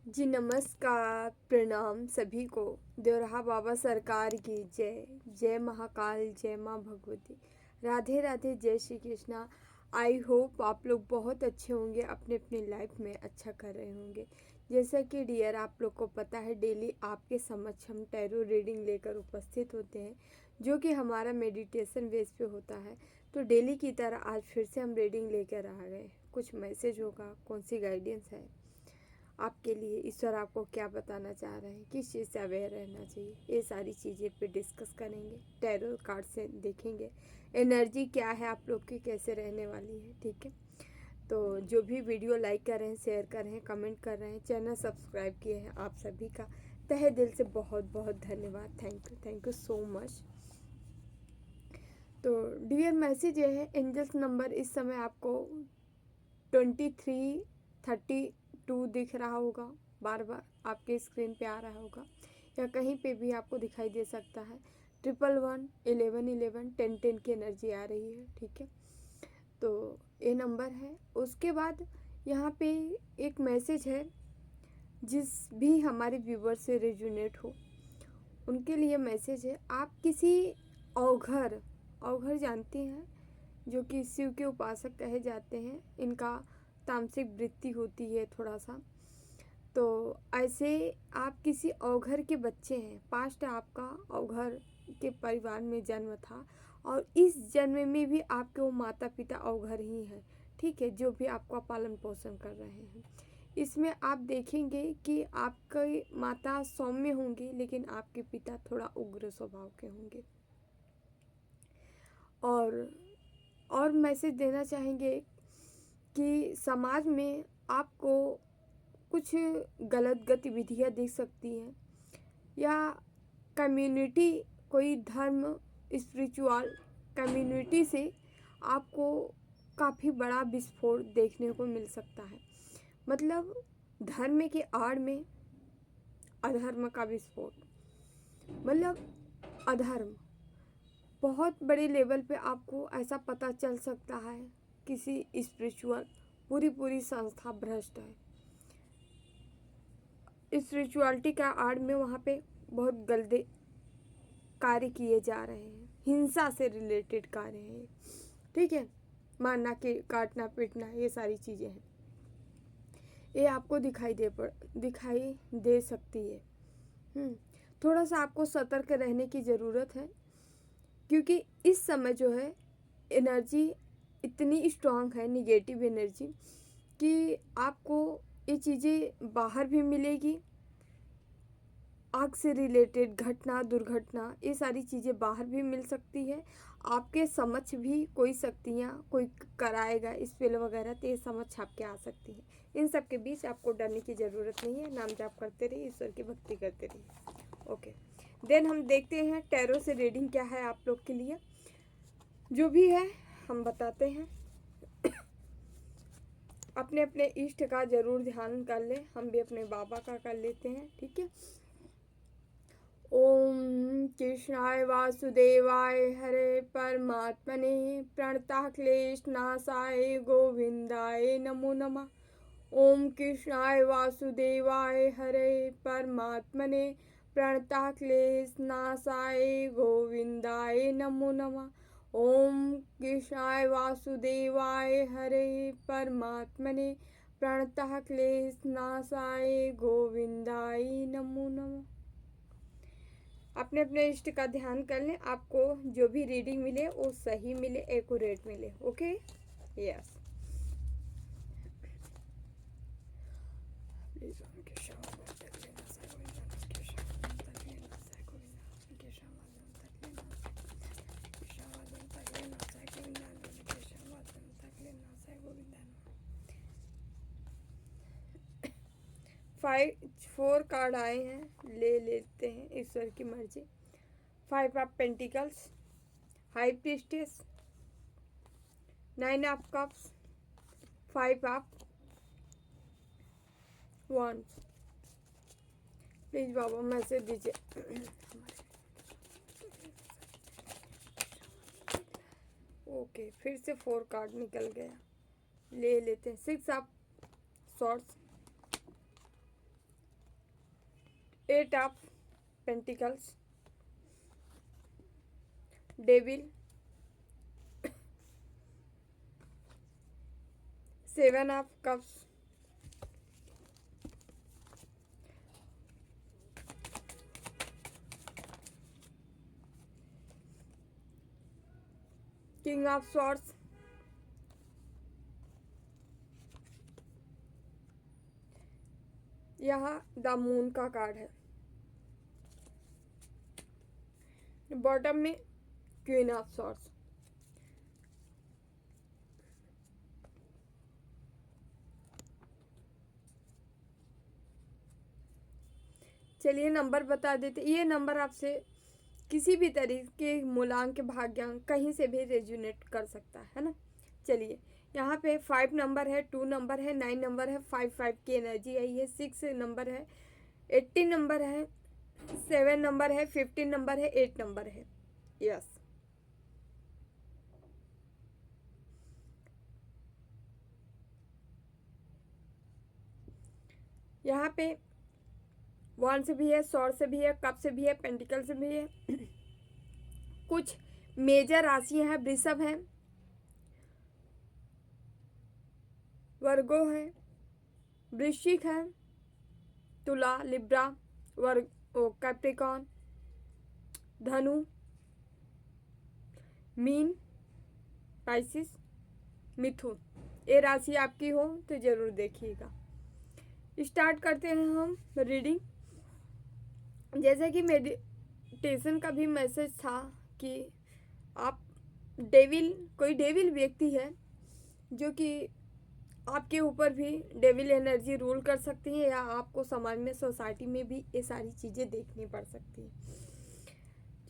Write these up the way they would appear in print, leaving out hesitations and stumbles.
जी नमस्कार, प्रणाम सभी को। देवराहा बाबा सरकार की जय। जय महाकाल, जय माँ भगवती। राधे राधे, जय श्री कृष्णा। आई होप आप लोग बहुत अच्छे होंगे, अपने अपनी लाइफ में अच्छा कर रहे होंगे। जैसा कि डियर आप लोग को पता है, डेली आपके समक्ष हम टैरो रीडिंग लेकर उपस्थित होते हैं, जो कि हमारा मेडिटेशन बेस पे होता है। तो डेली की तरह आज फिर से हम रीडिंग लेकर आ गए। कुछ मैसेज होगा, कौन सी गाइडेंस है आपके लिए, ईश्वर आपको क्या बताना चाह रहे हैं, किस चीज़ से अवेयर रहना चाहिए, ये सारी चीज़ें पे डिस्कस करेंगे। टैरो कार्ड से देखेंगे एनर्जी क्या है आप लोग की, कैसे रहने वाली है। ठीक है, तो जो भी वीडियो लाइक कर रहे हैं, शेयर कर रहे हैं, कमेंट कर रहे हैं, चैनल सब्सक्राइब किए हैं, आप सभी का तहे दिल से बहुत बहुत धन्यवाद। Thank you so much. तो डियर मैसेज ये है, एंजल्स नंबर इस समय आपको 2332 दिख रहा होगा, बार बार आपके स्क्रीन पे आ रहा होगा, या कहीं पे भी आपको दिखाई दे सकता है। 111 1111 1010 की एनर्जी आ रही है। ठीक है, तो ये नंबर है। उसके बाद यहाँ पे एक मैसेज है, जिस भी हमारे व्यूवर से रेजोनेट हो उनके लिए मैसेज है। आप किसी अवघर अवघर जानते हैं, जो कि शिव के उपासक कहे जाते हैं, इनका तामसिक वृत्ति होती है थोड़ा सा। तो ऐसे आप किसी अवघर के बच्चे हैं, पास्ट आपका अवघर के परिवार में जन्म था, और इस जन्म में भी आपके वो माता पिता अवघर ही हैं। ठीक है, जो भी आपका पालन पोषण कर रहे हैं। इसमें आप देखेंगे कि आपकी माता सौम्य होंगी, लेकिन आपके पिता थोड़ा उग्र स्वभाव के होंगे। और मैसेज देना चाहेंगे कि समाज में आपको कुछ गलत गतिविधियाँ दिख सकती हैं, या कम्युनिटी, कोई धर्म, स्पिरिचुअल कम्युनिटी से आपको काफ़ी बड़ा विस्फोट देखने को मिल सकता है। मतलब धर्म के आड़ में अधर्म का विस्फोट, मतलब अधर्म बहुत बड़े लेवल पे आपको ऐसा पता चल सकता है। किसी स्पिरिचुअल पूरी संस्था भ्रष्ट है, स्पिरिचुअलिटी का आड़ में वहाँ पे बहुत गंदे कार्य किए जा रहे हैं, हिंसा से रिलेटेड कार्य हैं। ठीक है, मारना के काटना पीटना, ये सारी चीज़ें हैं, ये आपको दिखाई दे सकती है। थोड़ा सा आपको सतर्क रहने की ज़रूरत है, क्योंकि इस समय जो है एनर्जी इतनी स्ट्रांग है, निगेटिव एनर्जी, कि आपको ये चीज़ें बाहर भी मिलेगी। आग से रिलेटेड घटना, दुर्घटना, ये सारी चीज़ें बाहर भी मिल सकती है। आपके समक्ष भी कोई शक्तियाँ कोई कराएगा स्पेल वगैरह, तो ये समक्ष आपके आ सकती है। इन सब के बीच आपको डरने की ज़रूरत नहीं है। नाम जाप करते रहिए, ईश्वर की भक्ति करते रहिए। ओके, देन हम देखते हैं टैरो से रीडिंग क्या है आप लोग के लिए। जो भी है हम बताते हैं। अपने अपने इष्ट का ज़रूर ध्यान कर ले, हम भी अपने बाबा का कर लेते हैं। ठीक है, ओम कृष्णाय वासुदेवाय हरे परमात्मने प्रणतः क्लेशनाशाय गोविंदाय नमो नमः। ओम कृष्णाय वासुदेवाय हरे परमात्मने प्रणतः क्लेशनाशाय गोविंदाय नमो नमः। ओम कृष्णाय वासुदेवाय हरे परमात्मने प्रणतः क्लेशनाशाय गोविंदाय नमो नमः। अपने अपने इष्ट का ध्यान कर लें, आपको जो भी रीडिंग मिले वो सही मिले, एक्यूरेट मिले। Okay, yes. फोर कार्ड आए हैं, ले लेते हैं, ईश्वर की मर्जी। 5 of pentacles, high priestess, 9 of cups, 5 of wands। Please Baba message दीजिए। ओके, फिर से 4 कार्ड निकल गया, ले लेते हैं। 6 of swords, eight of pentacles, devil, seven of cups, king of swords, यहाँ द मून का कार्ड है, बॉटम में क्वीन ऑफ स्वॉर्ड्स। चलिए नंबर बता देते। ये नंबर आपसे किसी भी तरीके मूलांक भाग्यांक कहीं से भी रेजोनेट कर सकता है ना। चलिए यहाँ पे 5 नंबर है, 2 नंबर है, 9 नंबर है, 5 की एनर्जी आई है, 6 नंबर है, 18 नंबर है, 7 नंबर है, 15 नंबर है, 8 नंबर है। यस, यहाँ पे वन से भी है, स्वॉर्ड से भी है, कप से भी है, पेंटिकल से भी है। कुछ मेजर राशियां हैं, वृषभ है, वर्गो है, वृश्चिक है, तुला, लिब्रा, वर्ग, कैप्रिकॉन, धनु, मीन, पाइसिस, मिथुन। ये राशि आपकी हो तो जरूर देखिएगा। स्टार्ट करते हैं हम रीडिंग। जैसे कि मेडिटेशन का भी मैसेज था कि आप कोई डेविल व्यक्ति है जो कि आपके ऊपर भी डेविल एनर्जी रूल कर सकती है, या आपको समाज में, सोसाइटी में भी ये सारी चीज़ें देखनी पड़ सकती हैं।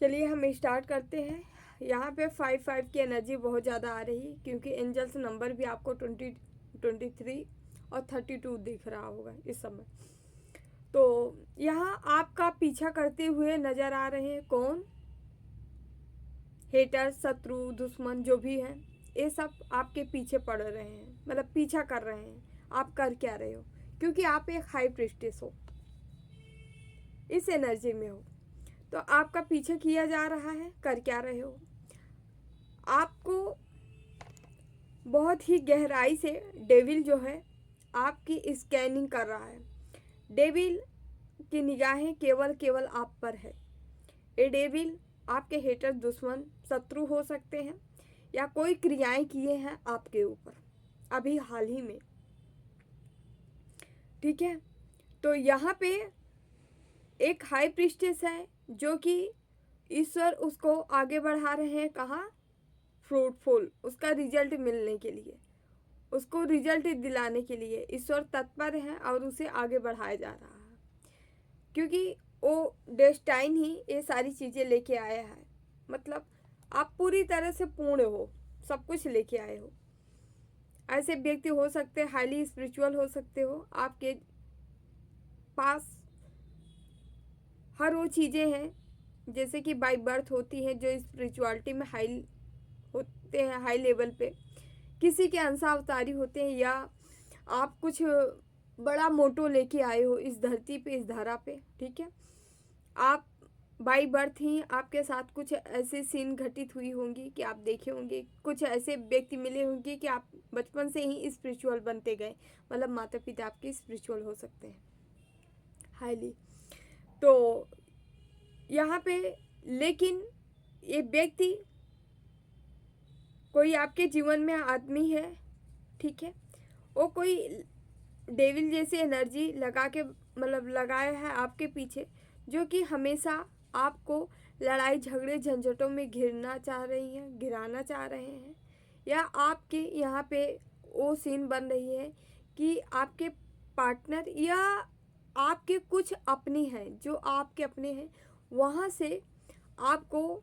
चलिए हम स्टार्ट करते हैं। यहाँ पे 5 की एनर्जी बहुत ज़्यादा आ रही है, क्योंकि एंजल्स नंबर भी आपको 20, 23 और 32 दिख रहा होगा इस समय। तो यहाँ आपका पीछा करते हुए नज़र आ रहे हैं कौन? हेटर, शत्रु, दुश्मन जो भी हैं, ये सब आपके पीछे पड़ रहे हैं, मतलब पीछा कर रहे हैं। आप कर क्या रहे हो? क्योंकि आप एक हाई प्रिस्टेस हो, इस एनर्जी में हो, तो आपका पीछे किया जा रहा है। कर क्या रहे हो? आपको बहुत ही गहराई से डेविल जो है आपकी स्कैनिंग कर रहा है। डेविल की निगाहें केवल आप पर है। ये डेविल आपके हेटर, दुश्मन, शत्रु हो सकते हैं, या कोई क्रियाएं किए हैं आपके ऊपर अभी हाल ही में। ठीक है, तो यहाँ पे एक हाई प्रिस्टेस है जो कि ईश्वर उसको आगे बढ़ा रहे हैं। कहाँ? फ्रूटफुल, उसका रिजल्ट मिलने के लिए, उसको रिजल्ट दिलाने के लिए ईश्वर तत्पर है और उसे आगे बढ़ाया जा रहा है, क्योंकि वो डेस्टाइन ही ये सारी चीज़ें लेके आया है। मतलब आप पूरी तरह से पूर्ण हो, सब कुछ लेके आए हो। ऐसे व्यक्ति हो सकते हैं, हाईली स्पिरिचुअल हो सकते हो, आपके पास हर वो चीज़ें हैं जैसे कि बाय बर्थ होती हैं, जो स्पिरिचुअलिटी में हाई होते हैं, हाई लेवल पे। किसी के अंशावतारी होते हैं, या आप कुछ बड़ा मोटो लेके आए हो इस धरती पे, इस धरा पे। ठीक है, आप बाई बर्थ ही आपके साथ कुछ ऐसे सीन घटित हुई होंगी कि आप देखे होंगे, कुछ ऐसे व्यक्ति मिले होंगे कि आप बचपन से ही स्पिरिचुअल बनते गए। मतलब माता पिता आपके स्पिरिचुअल हो सकते हैं हाईली। तो यहाँ पे लेकिन ये व्यक्ति कोई आपके जीवन में आदमी है, ठीक है, वो कोई डेविल जैसी एनर्जी लगा के, मतलब लगाया है आपके पीछे, जो कि हमेशा आपको लड़ाई झगड़े झंझटों में गिराना चाह रहे हैं, या आपके यहाँ पे वो सीन बन रही है कि आपके पार्टनर या आपके कुछ अपने हैं, जो आपके अपने हैं, वहाँ से आपको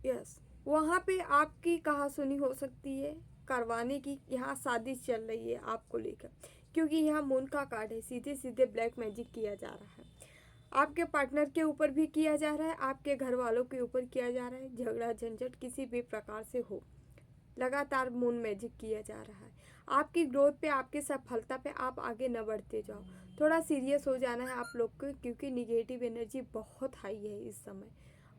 यस वहाँ पे आपकी कहासुनी हो सकती है करवाने की। यहाँ साजिश चल रही है आपको लेकर, क्योंकि यहाँ मून का कार्ड है। सीधे सीधे ब्लैक मैजिक किया जा रहा है, आपके पार्टनर के ऊपर भी किया जा रहा है, आपके घर वालों के ऊपर किया जा रहा है। झगड़ा झंझट किसी भी प्रकार से हो, लगातार मून मैजिक किया जा रहा है। आपकी ग्रोथ पे, आपकी सफलता पे आप आगे न बढ़ते जाओ। थोड़ा सीरियस हो जाना है आप लोग को, क्योंकि निगेटिव एनर्जी बहुत हाई है इस समय।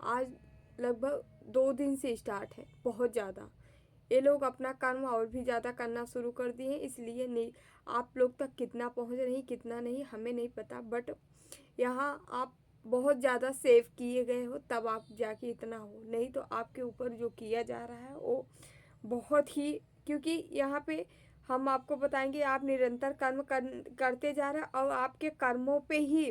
आज लगभग 2 दिन से स्टार्ट है, बहुत ज़्यादा। ये लोग अपना कर्म और भी ज़्यादा करना शुरू कर दिए हैं, इसलिए नहीं, आप लोग तक कितना पहुंच रही कितना नहीं हमें नहीं पता, बट यहाँ आप बहुत ज़्यादा सेव किए गए हो, तब आप जाके इतना हो, नहीं तो आपके ऊपर जो किया जा रहा है वो बहुत ही, क्योंकि यहाँ पे हम आपको बताएंगे, आप निरंतर कर्म करते जा रहे हैं और आपके कर्मों पे ही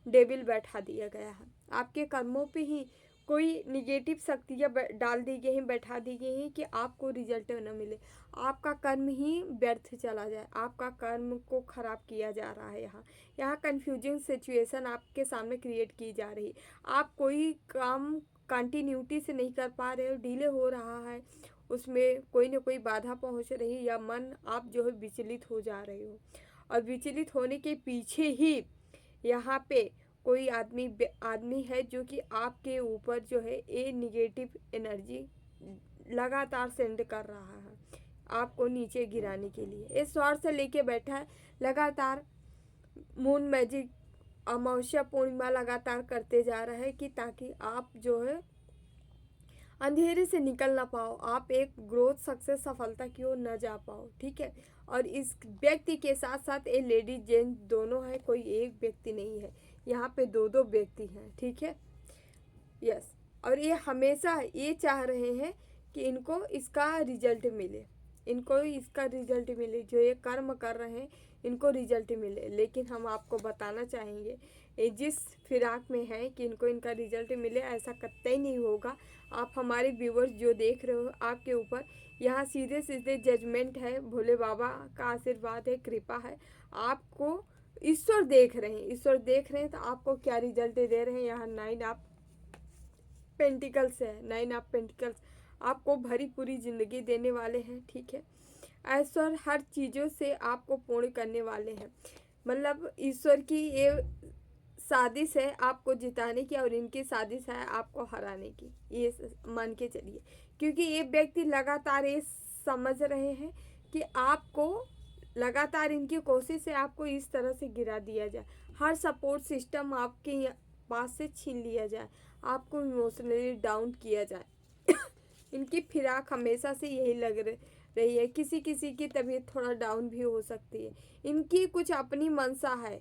डेविल बैठा दिया गया है। आपके कर्मों पे ही कोई निगेटिव शक्तियाँ डाल दी गई हैं, बैठा दी गई हैं कि आपको रिजल्ट न मिले, आपका कर्म ही व्यर्थ चला जाए, आपका कर्म को ख़राब किया जा रहा है। यहाँ कंफ्यूजिंग सिचुएशन आपके सामने क्रिएट की जा रही है। आप कोई काम कंटिन्यूटी से नहीं कर पा रहे हो, डिले हो रहा है, उसमें कोई ना कोई बाधा पहुंच रही है, या मन आप जो है विचलित हो जा रहे हो, और विचलित होने के पीछे ही यहाँ पे कोई आदमी है जो कि आपके ऊपर जो है ये निगेटिव एनर्जी लगातार सेंड कर रहा है आपको नीचे गिराने के लिए। इस स्वार्थ से लेके बैठा है, लगातार मून मैजिक, अमावस्या पूर्णिमा लगातार करते जा रहा है कि ताकि आप जो है अंधेरे से निकल ना पाओ, आप एक ग्रोथ सक्सेस सफलता की ओर न जा पाओ। ठीक है, और इस व्यक्ति के साथ साथ ये लेडीज जेंट्स दोनों है, कोई एक व्यक्ति नहीं है, यहाँ पे दो दो व्यक्ति हैं। ठीक है, यस, और ये हमेशा ये चाह रहे हैं कि इनको इसका रिजल्ट मिले, इनको इसका रिजल्ट मिले, जो ये कर्म कर रहे हैं इनको रिजल्ट मिले। लेकिन हम आपको बताना चाहेंगे, ये जिस फिराक में है कि इनको इनका रिजल्ट मिले, ऐसा कतई नहीं होगा। आप हमारे व्यूवर्स जो देख रहे हो, आपके ऊपर यहाँ सीधे सीधे जजमेंट है, भोले बाबा का आशीर्वाद है, कृपा है, आपको ईश्वर देख रहे हैं, ईश्वर देख रहे हैं तो आपको क्या रिजल्ट दे रहे हैं। यहाँ 9 ऑफ पेंटिकल्स है, 9 ऑफ पेंटिकल्स आपको भरी पूरी जिंदगी देने वाले हैं। ठीक है, ईश्वर हर चीज़ों से आपको पूर्ण करने वाले हैं, मतलब ईश्वर की ये साजिश है आपको जिताने की, और इनकी साजिश है आपको हराने की, ये मान के चलिए। क्योंकि ये व्यक्ति लगातार ये समझ रहे हैं कि आपको लगातार इनकी कोशिश है आपको इस तरह से गिरा दिया जाए, हर सपोर्ट सिस्टम आपके पास से छीन लिया जाए, आपको इमोशनली डाउन किया जाए। इनकी फिराक हमेशा से यही लग रही है। किसी किसी की तबीयत थोड़ा डाउन भी हो सकती है, इनकी कुछ अपनी मंशा है,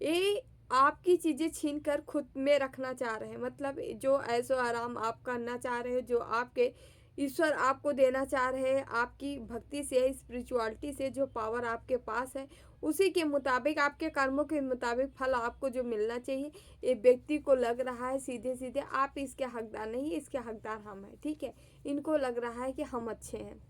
ये आपकी चीज़ें छीन कर खुद में रखना चाह रहे हैं, मतलब जो ऐशो आराम आप करना चाह रहे हो, जो आपके ईश्वर आपको देना चाह रहे हैं, आपकी भक्ति से, स्पिरिचुअलिटी से जो पावर आपके पास है, उसी के मुताबिक, आपके कर्मों के मुताबिक फल आपको जो मिलना चाहिए, ये व्यक्ति को लग रहा है सीधे सीधे आप इसके हकदार नहीं, इसके हकदार हम हैं। ठीक है, इनको लग रहा है कि हम अच्छे हैं,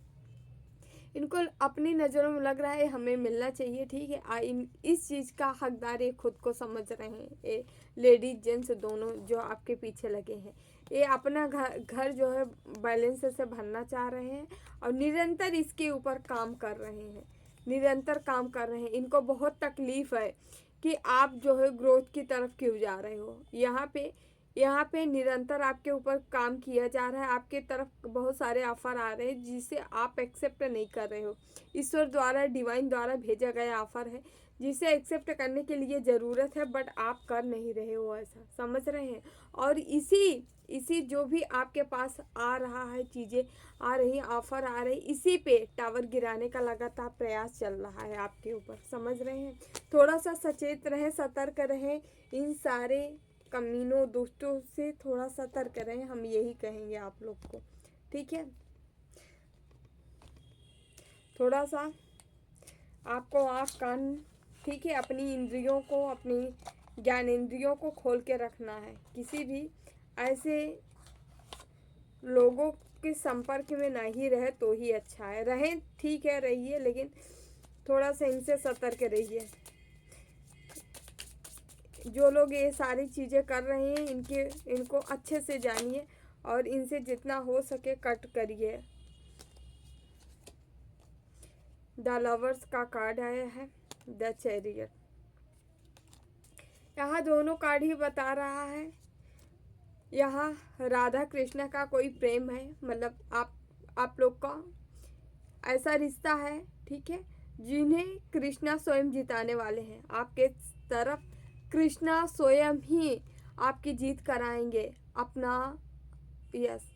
इनको अपनी नज़रों में लग रहा है हमें मिलना चाहिए। ठीक है, इस चीज़ का हकदार ये खुद को समझ रहे हैं, ये लेडीज जेंट्स दोनों जो आपके पीछे लगे हैं, ये अपना घर जो है बैलेंस से भरना चाह रहे हैं, और निरंतर इसके ऊपर काम कर रहे हैं, निरंतर काम कर रहे हैं। इनको बहुत तकलीफ़ है कि आप जो है ग्रोथ की तरफ क्यों जा रहे हो। यहाँ पे निरंतर आपके ऊपर काम किया जा रहा है, आपके तरफ बहुत सारे ऑफ़र आ रहे हैं जिसे आप एक्सेप्ट नहीं कर रहे हो। ईश्वर द्वारा, डिवाइन द्वारा भेजा गया ऑफ़र है जिसे एक्सेप्ट करने के लिए ज़रूरत है, बट आप कर नहीं रहे हो, ऐसा समझ रहे हैं। और इसी जो भी आपके पास आ रहा है, चीज़ें आ रही, ऑफ़र आ रही, इसी पे टावर गिराने का लगातार प्रयास चल रहा है आपके ऊपर, समझ रहे हैं। थोड़ा सा सचेत रहें, सतर्क रहें, इन सारे कमीनों दोस्तों से थोड़ा सतर्क रहें, हम यही कहेंगे आप लोग को। ठीक है, थोड़ा सा आपको आँख कान, ठीक है, अपनी इंद्रियों को, अपनी ज्ञानेंद्रियों को खोल के रखना है। किसी भी ऐसे लोगों के संपर्क में नहीं रहे तो ही अच्छा है, रहें ठीक है, रहिए, लेकिन थोड़ा सा इनसे सतर्क रहिए। जो लोग ये सारी चीज़ें कर रहे हैं, इनको अच्छे से जानिए और इनसे जितना हो सके कट करिए। द लवर्स का कार्ड आया है, द चैरियट। यहाँ दोनों कार्ड ही बता रहा है, यहाँ राधा कृष्ण का कोई प्रेम है, मतलब आप लोग का ऐसा रिश्ता है, ठीक है, जिन्हें कृष्णा स्वयं जिताने वाले हैं। आपके तरफ कृष्णा स्वयं ही आपकी जीत कराएंगे अपना। यस,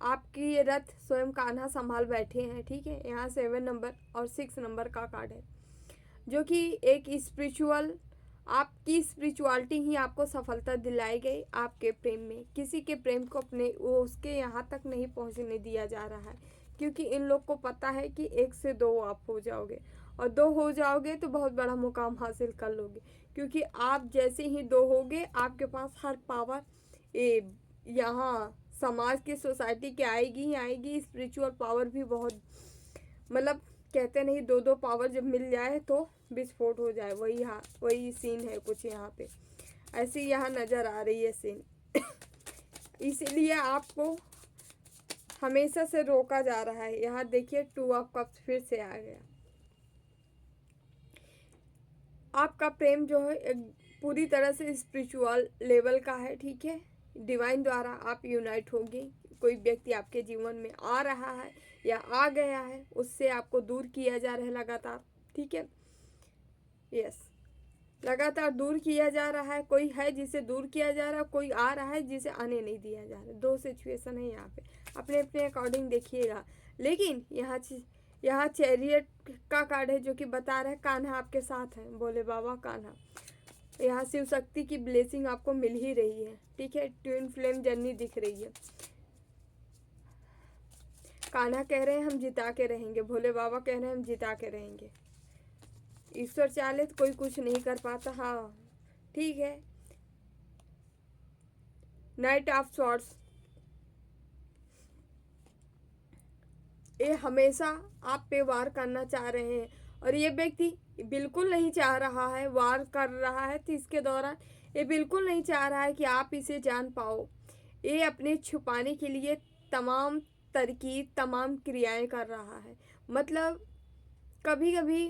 आपकी ये रथ स्वयं कान्हा संभाल बैठे हैं, ठीक है। यहाँ 7 नंबर और 6 नंबर का कार्ड है, जो कि एक स्पिरिचुअल, आपकी स्पिरिचुअलिटी ही आपको सफलता दिलाई गई आपके प्रेम में। किसी के प्रेम को अपने उसके यहाँ तक नहीं पहुँचने दिया जा रहा है, क्योंकि इन लोग को पता है कि 1 से 2 आप हो जाओगे, और 2 हो जाओगे तो बहुत बड़ा मुकाम हासिल कर लोगे, क्योंकि आप जैसे ही 2 होगे आपके पास हर पावर यहाँ समाज की, सोसाइटी की आएगी ही आएगी। स्पिरिचुअल पावर भी बहुत, मतलब कहते नहीं 2 पावर जब मिल जाए तो विस्फोट हो जाए, वही सीन है कुछ यहाँ पे, ऐसी यहाँ नज़र आ रही है सीन। इसीलिए आपको हमेशा से रोका जा रहा है। यहाँ देखिए 2 ऑफ कप्स फिर से आ गया। आपका प्रेम जो है एक पूरी तरह से स्पिरिचुअल लेवल का है, ठीक है। डिवाइन द्वारा आप यूनाइट होंगे। कोई व्यक्ति आपके जीवन में आ रहा है या आ गया है, उससे आपको दूर किया जा रहा है लगातार, ठीक है। यस, लगातार दूर किया जा रहा है। कोई है जिसे दूर किया जा रहा है, कोई आ रहा है जिसे आने नहीं दिया जा रहा। 2 सिचुएशन है यहाँ पे, अपने अपने अकॉर्डिंग देखिएगा। लेकिन यहाँ चैरियट का कार्ड है, जो कि बता रहा है कान्हा आपके साथ है, भोले बाबा कान्हा। यहाँ शिव शक्ति की ब्लेसिंग आपको मिल ही रही है, ठीक है। ट्विन फ्लेम जर्नी दिख रही है। कान्हा कह रहे हैं हम जिता के रहेंगे, भोले बाबा कह रहे हैं हम जिता के रहेंगे। ईश्वर चाहे तो कोई कुछ नहीं कर पाता, हाँ ठीक है। नाइट ऑफ सॉर्ड्स, ये हमेशा आप पे वार करना चाह रहे हैं, और ये व्यक्ति बिल्कुल नहीं चाह रहा है, वार कर रहा है तो इसके दौरान ये बिल्कुल नहीं चाह रहा है कि आप इसे जान पाओ। ये अपने छुपाने के लिए तमाम तरकीब, तमाम क्रियाएं कर रहा है। मतलब कभी कभी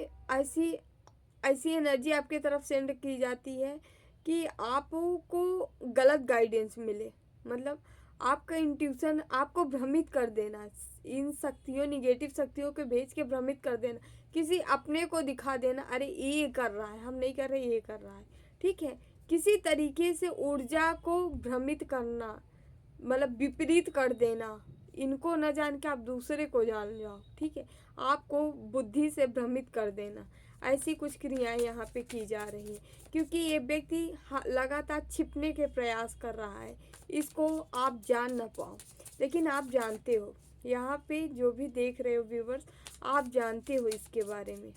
ऐसी एनर्जी आपके तरफ सेंड की जाती है कि आपको गलत गाइडेंस मिले। मतलब आपका इंट्यूशन आपको भ्रमित कर देना, इन शक्तियों, निगेटिव शक्तियों को भेज के भ्रमित कर देना, किसी अपने को दिखा देना, अरे ये कर रहा है, हम नहीं कर रहे, ये कर रहा है, ठीक है। किसी तरीके से ऊर्जा को भ्रमित करना, मतलब विपरीत कर देना, इनको न जान के आप दूसरे को जान जाओ, ठीक है। आपको बुद्धि से भ्रमित कर देना, ऐसी कुछ क्रियाएं यहाँ पे की जा रही है, क्योंकि ये व्यक्ति लगातार छिपने के प्रयास कर रहा है, इसको आप जान ना पाओ, लेकिन आप जानते हो। यहाँ पे जो भी देख रहे हो व्यूवर्स, आप जानते हो इसके बारे में।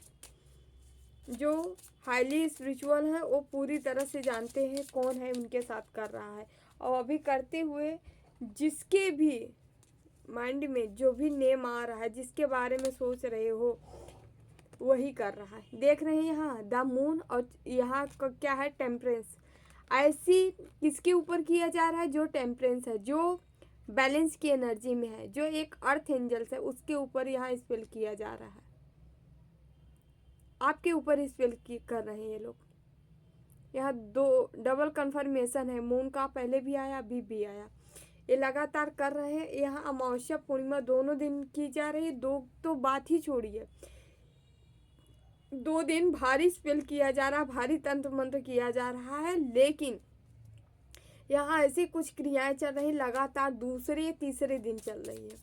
जो हाईली स्पिरिचुअल है वो पूरी तरह से जानते हैं कौन है उनके साथ कर रहा है, और अभी करते हुए जिसके भी माइंड में जो भी नेम आ रहा है, जिसके बारे में सोच रहे हो, वही कर रहा है। देख रहे हैं यहाँ द मून, और यहाँ का क्या है, टेम्परेंस। ऐसी किसके ऊपर किया जा रहा है, जो टेम्परेंस है, जो बैलेंस की एनर्जी में है, जो एक अर्थ एंजल्स है, उसके ऊपर यहाँ स्पेल किया जा रहा है। आपके ऊपर स्पेल कर रहे हैं ये लोग। यहाँ 2 डबल कन्फर्मेशन है, मून का पहले भी आया, अभी भी आया। ये लगातार कर रहे हैं। यहाँ अमावस्या पूर्णिमा दोनों दिन की जा रही है। 2 तो बात ही छोड़िए, 2 दिन भारी स्पेल किया जा रहा है, भारी तंत्र मंत्र किया जा रहा है। लेकिन यहाँ ऐसी कुछ क्रियाएं चल रही, लगातार दूसरे तीसरे दिन चल रही है,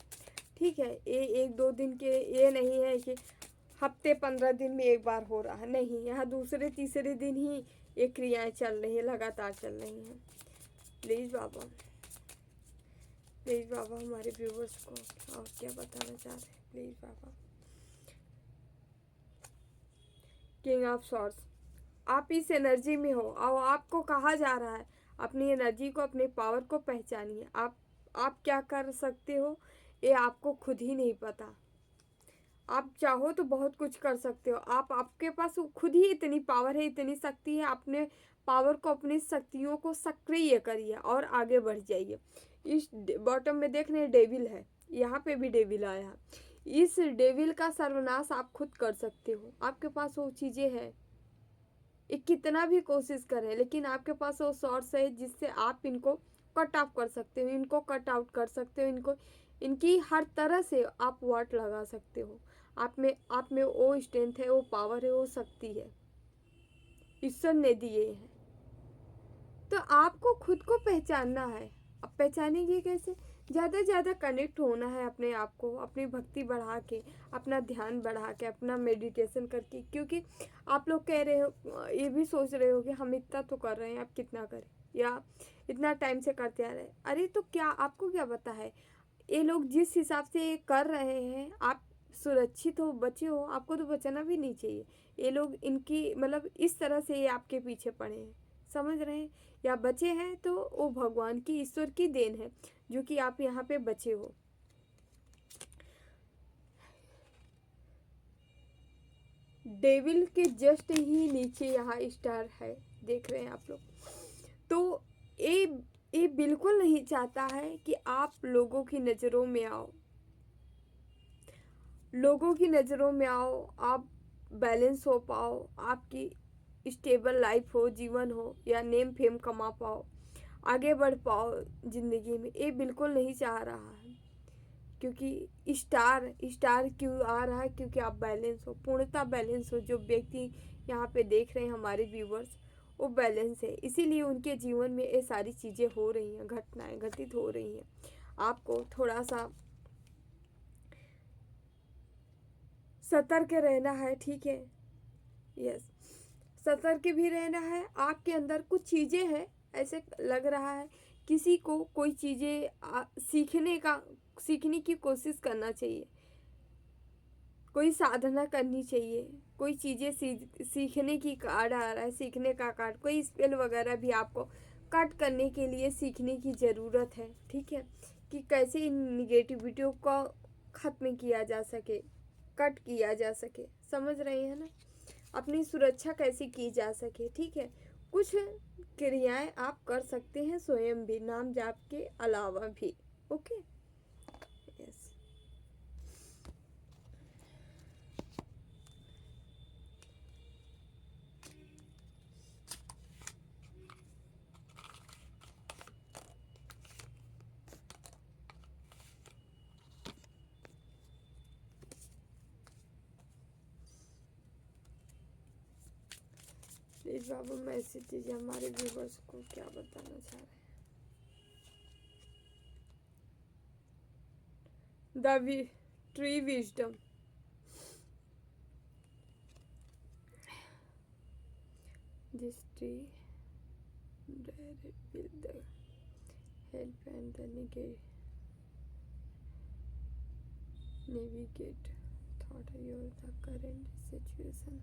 ठीक है। ये 1-2 दिन के ये नहीं है कि हफ्ते 15 दिन में एक बार हो रहा है, नहीं। यहाँ दूसरे तीसरे दिन ही ये क्रियाएं चल रही है, लगातार चल रही हैं। प्लीज़ बाबा, प्लीज़ बाबा, हमारे व्यूवर्स को आप क्या बताना चाह रहे हैं, please Baba. King of swords, आप इस एनर्जी में हो, और आपको कहा जा रहा है अपनी एनर्जी को, अपने पावर को पहचानिए। आप क्या कर सकते हो ये आपको खुद ही नहीं पता। आप चाहो तो बहुत कुछ कर सकते हो। आपके पास खुद ही इतनी पावर है, इतनी शक्ति है। अपने पावर को, अपनी शक्तियों को सक्रिय करिए और आगे बढ़ जाइए। इस बॉटम में देख रहे डेविल है, यहाँ पे भी डेविल आया। इस डेविल का सर्वनाश आप खुद कर सकते हो। आपके पास वो चीज़ें हैं, ये कितना भी कोशिश करें, लेकिन आपके पास वो सोर्स है जिससे आप इनको कट ऑफ कर सकते हो, इनको कट आउट कर सकते हो, इनको इनकी हर तरह से आप वाट लगा सकते हो। आप में वो स्ट्रेंथ है, वो पावर है, वो शक्ति है, ईश्वर ने दिए हैं। तो आपको खुद को पहचानना है। अब पहचानेंगे कैसे? ज़्यादा से ज़्यादा कनेक्ट होना है अपने आप को, अपनी भक्ति बढ़ा के, अपना ध्यान बढ़ा के, अपना मेडिटेशन करके। क्योंकि आप लोग कह रहे हो, ये भी सोच रहे हो कि हम इतना तो कर रहे हैं, आप कितना करें, या इतना टाइम से करते आ रहे हैं। अरे तो क्या आपको क्या पता है, ये लोग जिस हिसाब से कर रहे हैं, आप सुरक्षित हो, बचे हो, आपको तो बचना भी नहीं चाहिए। ये लोग इनकी मतलब इस तरह से ये आपके पीछे पड़े हैं, समझ रहे हैं, या बचे हैं तो वो भगवान की, ईश्वर की देन है जो कि आप यहाँ पे बचे हो। डेविल के जस्ट ही नीचे यहाँ स्टार है, देख रहे हैं आप लोग। तो ये बिल्कुल नहीं चाहता है कि आप लोगों की नज़रों में आओ, लोगों की नज़रों में आओ, आप बैलेंस हो पाओ, आपकी स्टेबल लाइफ हो, जीवन हो, या नेम फेम कमा पाओ, आगे बढ़ पाओ ज़िंदगी में। ये बिल्कुल नहीं चाह रहा है। क्योंकि स्टार क्यों आ रहा है? क्योंकि आप बैलेंस हो, पूर्णतः बैलेंस हो। जो व्यक्ति यहाँ पे देख रहे हैं हमारे व्यूवर्स, वो बैलेंस है, इसीलिए उनके जीवन में ये सारी चीज़ें हो रही हैं, घटनाएं घटित हो रही हैं। आपको थोड़ा सा सतर्क रहना है, ठीक है? यस, सतर्क भी रहना है। आपके अंदर कुछ चीज़ें हैं, ऐसे लग रहा है किसी को कोई चीज़ें सीखने की कोशिश करना चाहिए, कोई साधना करनी चाहिए, कोई चीज़ें सीखने की कार्ड आ रहा है, सीखने का कार्ड, कोई स्पेल वगैरह भी आपको कट करने के लिए सीखने की ज़रूरत है, ठीक है? कि कैसे इन निगेटिविटियों को ख़त्म किया जा सके, कट किया जा सके, समझ रहे हैं ना? अपनी सुरक्षा कैसे की जा सके, ठीक है? कुछ क्रियाएं आप कर सकते हैं स्वयं भी, नाम जाप के अलावा भी। Okay, yes. Please Babu, message दीजिए हमारे व्यूवर्स को, क्या बताना चाह रहे हैं। The tree wisdom, this tree will the help and the navigate thought your the current situation,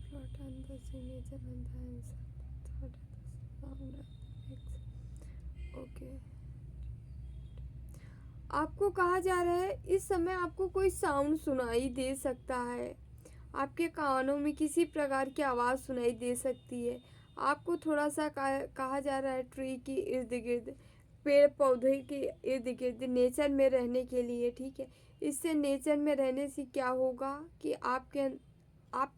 plot on the image and the answer thought sound okay. आपको कहा जा रहा है इस समय आपको कोई साउंड सुनाई दे सकता है, आपके कानों में किसी प्रकार की आवाज़ सुनाई दे सकती है। आपको थोड़ा सा कहा जा रहा है ट्री की इर्द गिर्द, पेड़ पौधे के इर्द गिर्द नेचर में रहने के लिए, ठीक है? इससे नेचर में रहने से क्या होगा कि आप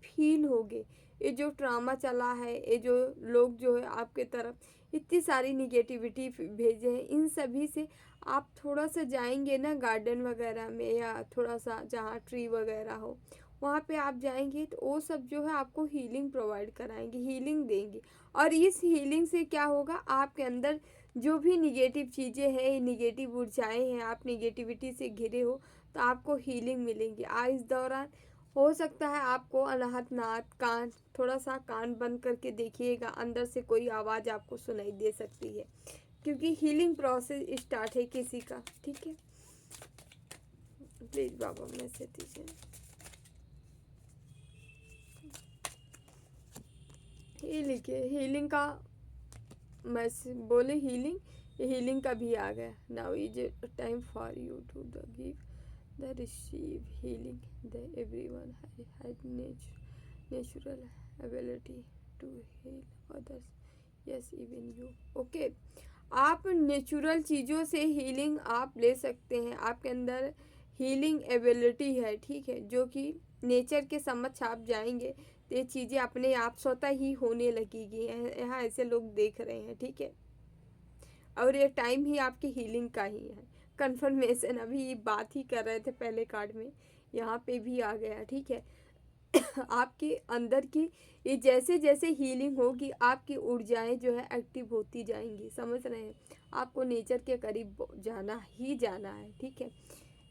फील होगे। ये जो ट्रामा चला है, ये जो लोग जो है आपके तरफ इतनी सारी निगेटिविटी भेजे हैं, इन सभी से आप थोड़ा सा जाएंगे ना गार्डन वगैरह में, या थोड़ा सा जहाँ ट्री वगैरह हो वहाँ पे आप जाएंगे, तो वो सब जो है आपको हीलिंग प्रोवाइड कराएंगे, हीलिंग देंगे। और इस हीलिंग से क्या होगा, आपके अंदर जो भी निगेटिव चीज़ें हैं, निगेटिव ऊर्जाएं हैं, आप निगेटिविटी से घिरे हो, तो आपको हीलिंग मिलेंगी। इस दौरान हो सकता है आपको अनाहत नाथ कान, थोड़ा सा कान बंद करके देखिएगा, अंदर से कोई आवाज़ आपको सुनाई दे सकती है, क्योंकि हीलिंग प्रोसेस स्टार्ट है किसी का, ठीक है? प्लीज़ बाबा मैसेज दीजिए। ये लिखिए हीलिंग का, मैसेज बोले हीलिंग, हीलिंग का भी आ गया। Now is time for you to the give the receive healing, the everyone has natural ability to heal others, yes even you. Okay, आप नेचुरल चीज़ों से हीलिंग आप ले सकते हैं, आपके अंदर हीलिंग एबिलिटी है, ठीक है? जो कि नेचर के समक्ष आप जाएंगे तो ये चीज़ें अपने आप स्वतः ही होने लगेगी। यहाँ ऐसे लोग देख रहे हैं, ठीक है? और ये टाइम ही आपकी हीलिंग का ही है। कंफर्मेशन अभी बात ही कर रहे थे पहले कार्ड में, यहाँ पे भी आ गया, ठीक है। आपके अंदर की ये जैसे जैसे हीलिंग होगी आपकी ऊर्जाएं जो है एक्टिव होती जाएंगी, समझ रहे हैं। आपको नेचर के करीब जाना ही जाना है, ठीक है।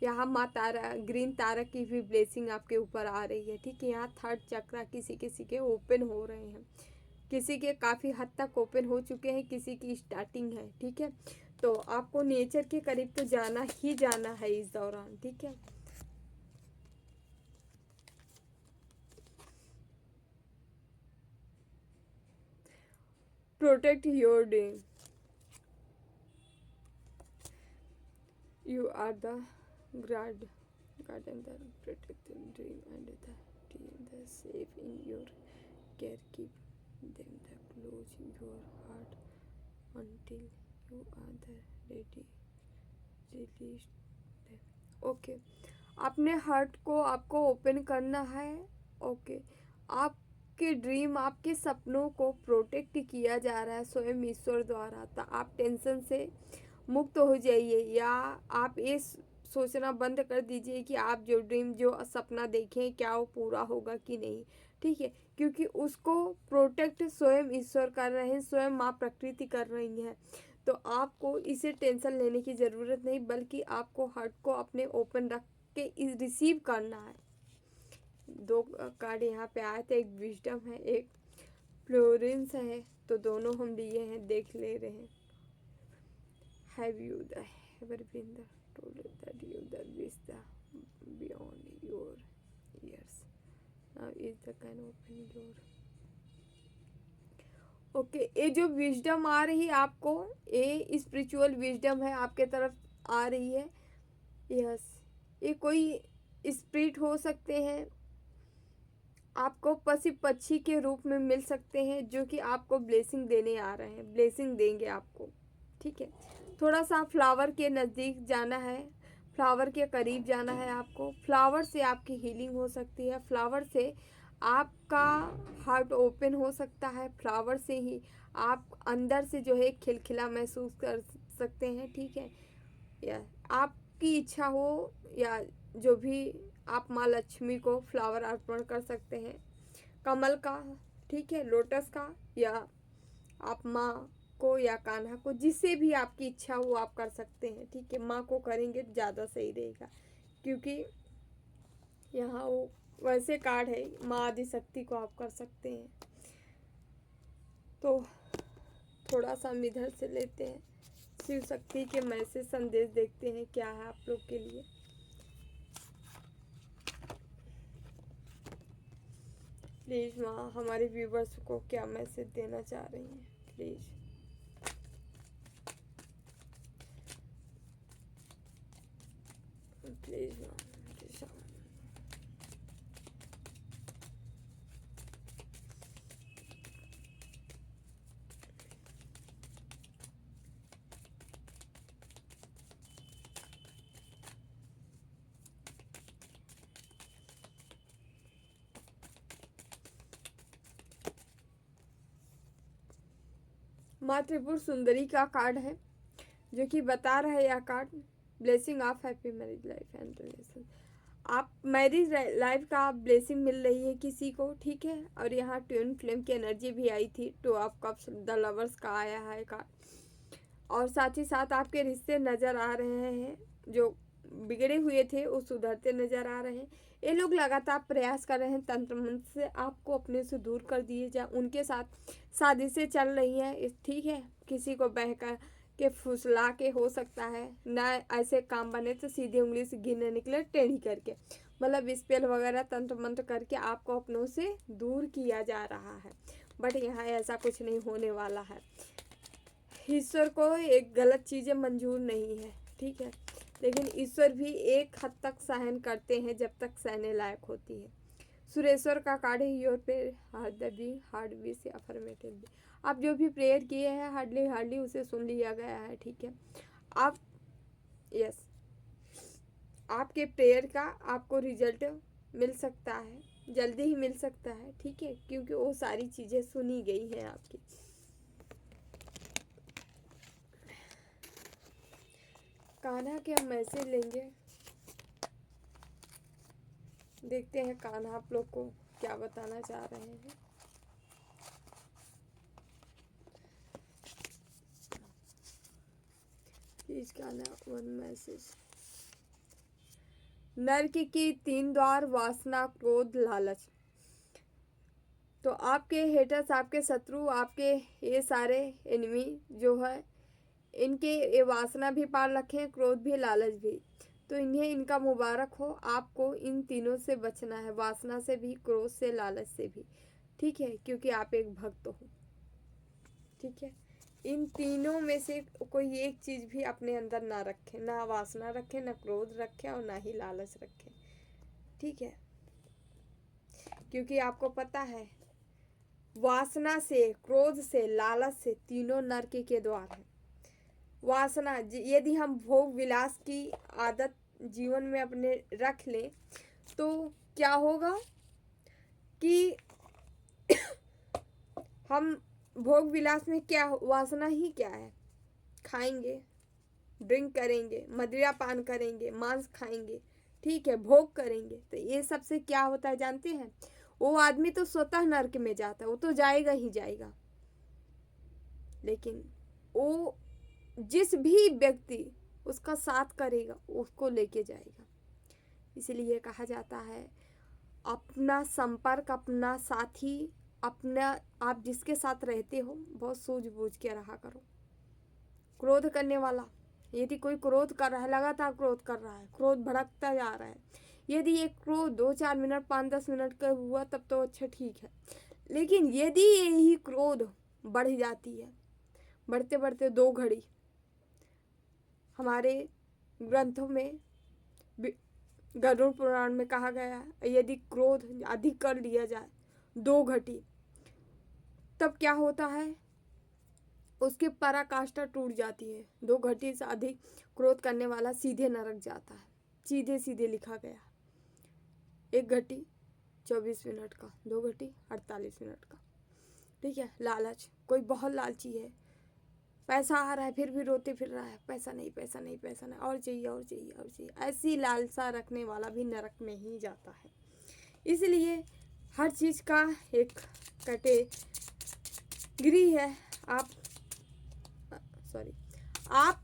यहाँ माँ तारा, ग्रीन तारा की भी ब्लेसिंग आपके ऊपर आ रही है, ठीक है। यहाँ थर्ड चक्रा किसी किसी के ओपन हो रहे हैं, किसी के काफ़ी हद तक ओपन हो चुके हैं, किसी की स्टार्टिंग है, ठीक है। तो आपको नेचर के करीब तो जाना ही जाना है इस दौरान, ठीक है। Protect your dream, you are the guardian that protect the dream and the safe in your care. Keep them the close your heart until you are the ready release them. Okay, अपने heart को आपको open करना है, okay. आपके dream, आपके सपनों को protect किया जा रहा है स्वयं ईश्वर द्वारा। तो आप टेंशन से मुक्त हो जाइए, या आप ये सोचना बंद कर दीजिए कि आप जो ड्रीम, जो सपना देखें क्या वो पूरा होगा कि नहीं, ठीक है। क्योंकि उसको प्रोटेक्ट स्वयं ईश्वर कर रहे हैं, स्वयं माँ प्रकृति कर रही हैं। तो आपको इसे टेंशन लेने की ज़रूरत नहीं, बल्कि आपको हार्ट को अपने ओपन रख के रिसीव करना है। दो कार्ड यहाँ पे आए थे, एक विजडम है, एक फ्लोरेंस है, तो दोनों हम लिए हैं, देख ले रहे हैं। Have you ever been told that you the wisdom beyond your years? Now is the can open your. Okay, ये जो विजडम आ रही है आपको, ये स्पिरिचुअल विजडम है, आपके तरफ आ रही है। यस, ये कोई स्पिरिट हो सकते हैं, आपको पशु पक्षी के रूप में मिल सकते हैं, जो कि आपको ब्लेसिंग देने आ रहे हैं, ब्लेसिंग देंगे आपको, ठीक है। थोड़ा सा फ्लावर के नज़दीक जाना है, फ्लावर के करीब जाना है आपको। फ्लावर से आपकी हीलिंग हो सकती है, फ्लावर से आपका हार्ट ओपन हो सकता है, फ्लावर से ही आप अंदर से जो है खिलखिला महसूस कर सकते हैं, ठीक है। या आपकी इच्छा हो, या जो भी आप माँ लक्ष्मी को फ्लावर अर्पण कर सकते हैं, कमल का, ठीक है, लोटस का, या आप माँ को या कान्हा को, जिससे भी आपकी इच्छा हो आप कर सकते हैं, ठीक है। माँ को करेंगे तो ज़्यादा सही रहेगा, क्योंकि यहाँ वो वैसे कार्ड है, माँ आदिशक्ति को आप कर सकते हैं। तो थोड़ा सा हम इधर से लेते हैं, शिव शक्ति के मैसेज संदेश देखते हैं क्या है आप लोग के लिए। प्लीज़ माँ हमारे व्यूवर्स को क्या मैसेज देना चाह रही हैं, प्लीज़। प्लीज़ माँ, माँ त्रिपुर सुंदरी का कार्ड है, जो कि बता रहा है यह card, blessing of happy marriage life and relation. आप मैरिज लाइफ का ब्लेसिंग मिल रही है किसी को, ठीक है। और यहाँ ट्विन फ्लेम की एनर्जी भी आई थी, two of cups, the lovers का आया है कार्ड। और साथ ही साथ आपके रिश्ते नज़र आ रहे हैं, जो बिगड़े हुए थे वो सुधरते नज़र आ रहे हैं। ये लोग लगातार प्रयास कर रहे हैं तंत्र मंत्र से आपको अपने से दूर कर दिए जाए, उनके साथ साजिशें चल रही हैं, ठीक है। किसी को बहका के फुसला के हो सकता है ना, ऐसे काम बने तो सीधी उंगली से गिरने निकले टेढ़ी करके, मतलब स्पेल वगैरह तंत्र मंत्र करके आपको अपनों से दूर किया जा रहा है। बट यहाँ ऐसा कुछ नहीं होने वाला है। ईश्वर को एक गलत चीज़ें मंजूर नहीं है, ठीक है। लेकिन ईश्वर भी एक हद तक सहन करते हैं जब तक सहने लायक होती है। सुरेश्वर का कार्ड है, योर प्रेयर हार्ड वी से अफर्मेटिव। आप जो भी प्रेयर किए हैं हार्डली उसे सुन लिया गया है, ठीक है। आप यस, आपके प्रेयर का आपको रिजल्ट मिल सकता है, जल्दी ही मिल सकता है, ठीक है, क्योंकि वो सारी चीज़ें सुनी गई हैं आपकी। कान्हा के हम मैसेज लेंगे, देखते हैं कान्हा आप लोग को क्या बताना चाह रहे हैं। Please Kanha one message. नर्क की 3 द्वार, वासना, क्रोध, लालच। तो आपके हेटर्स, आपके शत्रु, आपके ये सारे एनिमी जो है, इनके ये वासना भी पाल रखे हैं, क्रोध भी, लालच भी। तो इन्हें इनका मुबारक हो। आपको इन तीनों से बचना है, वासना से भी, क्रोध से, लालच से भी, ठीक है, क्योंकि आप एक भक्त हो। ठीक है, इन तीनों में से कोई एक चीज़ भी अपने अंदर ना रखे, ना वासना रखे, ना क्रोध रखे और ना ही लालच रखे। ठीक है, क्योंकि आपको पता है वासना से, क्रोध से, लालच से तीनों नरक के द्वार हैं। वासना, यदि हम भोग विलास की आदत जीवन में अपने रख लें तो क्या होगा कि हम भोग विलास में क्या, वासना ही क्या है, खाएंगे, ड्रिंक करेंगे, मदिरा पान करेंगे, मांस खाएंगे, ठीक है, भोग करेंगे। तो ये सबसे क्या होता है जानते हैं, वो आदमी तो स्वतः नरक में जाता है, वो तो जाएगा ही जाएगा, लेकिन वो जिस भी व्यक्ति उसका साथ करेगा उसको लेके जाएगा। इसलिए कहा जाता है अपना संपर्क, अपना साथी, अपना, आप जिसके साथ रहते हो बहुत सूझबूझ के रहा करो। क्रोध करने वाला, यदि कोई क्रोध कर रहा है, लगातार क्रोध कर रहा है, क्रोध भड़कता जा रहा है, यदि ये क्रोध 2-4 मिनट, 5-10 मिनट का हुआ तब तो अच्छा ठीक है, लेकिन यदि यही क्रोध बढ़ जाती है, बढ़ते बढ़ते 2 घड़ी, हमारे ग्रंथों में, गरुड़ पुराण में कहा गया है, यदि क्रोध अधिक कर लिया जाए 2 घटी, तब क्या होता है, उसकी पराकाष्ठा टूट जाती है। 2 घटी से अधिक क्रोध करने वाला सीधे नरक जाता है, सीधे सीधे लिखा गया। 1 घटी 24 मिनट का, 2 घटी 48 मिनट का। ठीक है, लालच, कोई बहुत लालची है, पैसा आ रहा है फिर भी रोते फिर रहा है, पैसा नहीं, पैसा नहीं, पैसा नहीं, और चाहिए, और चाहिए, और चाहिए, ऐसी लालसा रखने वाला भी नरक में ही जाता है। इसलिए हर चीज़ का एक कैटेगरी है। आप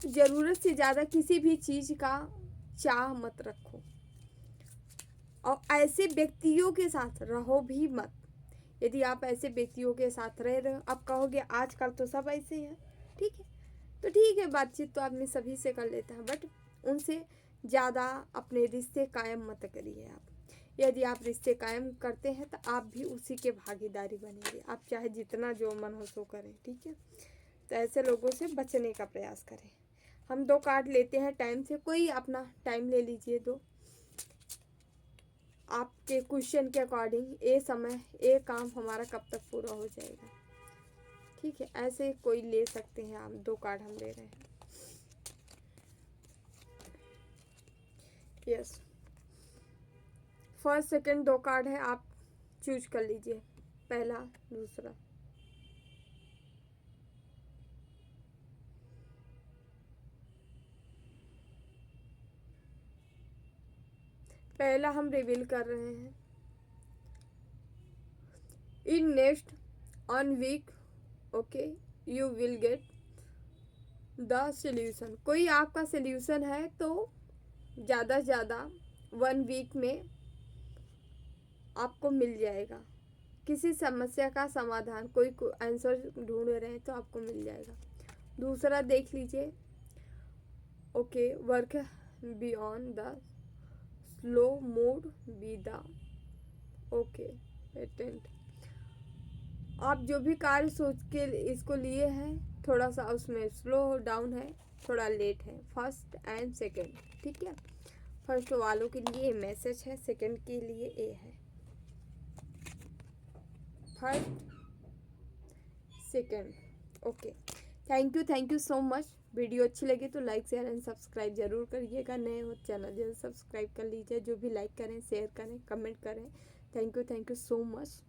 ज़रूरत से ज़्यादा किसी भी चीज़ का चाह मत रखो, और ऐसे व्यक्तियों के साथ रहो भी मत। यदि आप ऐसे व्यक्तियों के साथ रह रहे हो, आप कहोगे आजकल तो सब ऐसे हैं, ठीक है, तो ठीक है, बातचीत तो आदमी सभी से कर लेता है, बट उनसे ज़्यादा अपने रिश्ते कायम मत करिए। आप यदि आप रिश्ते कायम करते हैं तो आप भी उसी के भागीदारी बनेंगे, आप चाहे जितना जो मन हो सो करें। ठीक है, तो ऐसे लोगों से बचने का प्रयास करें। हम 2 कार्ड लेते हैं टाइम से, कोई अपना टाइम ले लीजिए, 2 आपके क्वेश्चन के अकॉर्डिंग, ये समय, ये काम हमारा कब तक पूरा हो जाएगा। ठीक है, ऐसे कोई ले सकते हैं आप। 2 कार्ड हम ले रहे हैं। यस, फर्स्ट सेकंड 2 कार्ड है, आप चूज कर लीजिए, पहला, दूसरा। पहला हम रिवील कर रहे हैं। In next 1 week, okay, you will get the solution. कोई आपका सॉल्यूशन है तो ज़्यादा से ज़्यादा 1 वीक में आपको मिल जाएगा। किसी समस्या का समाधान, कोई आंसर ढूंढ रहे हैं तो आपको मिल जाएगा। दूसरा देख लीजिए, okay, work beyond the slow mode be the, okay, attend. आप जो भी कार्य सोच के इसको लिए हैं, थोड़ा सा उसमें स्लो डाउन है, थोड़ा लेट है, फर्स्ट एंड सेकंड। ठीक है, फर्स्ट वालों के लिए मैसेज है, सेकंड के लिए ए है, first second. Okay, thank you so much. Video अच्छी लगी तो लाइक, शेयर एंड सब्सक्राइब जरूर करिएगा। नए हो चैनल जरूर सब्सक्राइब कर लीजिए। जो भी लाइक करें, शेयर करें, कमेंट करें। Thank you so much.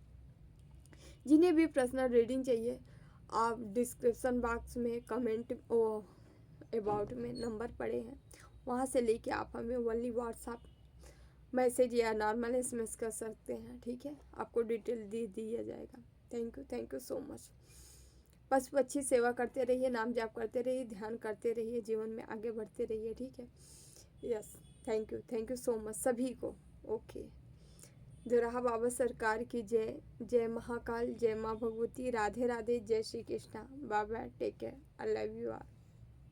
जिन्हें भी पर्सनल रीडिंग चाहिए, आप डिस्क्रिप्शन बॉक्स में कमेंट अबाउट में नंबर पड़े हैं, वहाँ से लेके आप हमें ओनली व्हाट्सएप मैसेज या नॉर्मल एसएमएस कर सकते हैं, ठीक है। आपको डिटेल दे दिया जाएगा। Thank you so much. पशु पक्षी सेवा करते रहिए, नाम जाप करते रहिए, ध्यान करते रहिए, जीवन में आगे बढ़ते रहिए, ठीक है। Yes, thank you so much सभी को। ओके। दुराहा बाबा सरकार की जय। जय महाकाल, जय माँ भगवती, राधे राधे, जय Shri Krishna. Bye bye, take care, I love you all.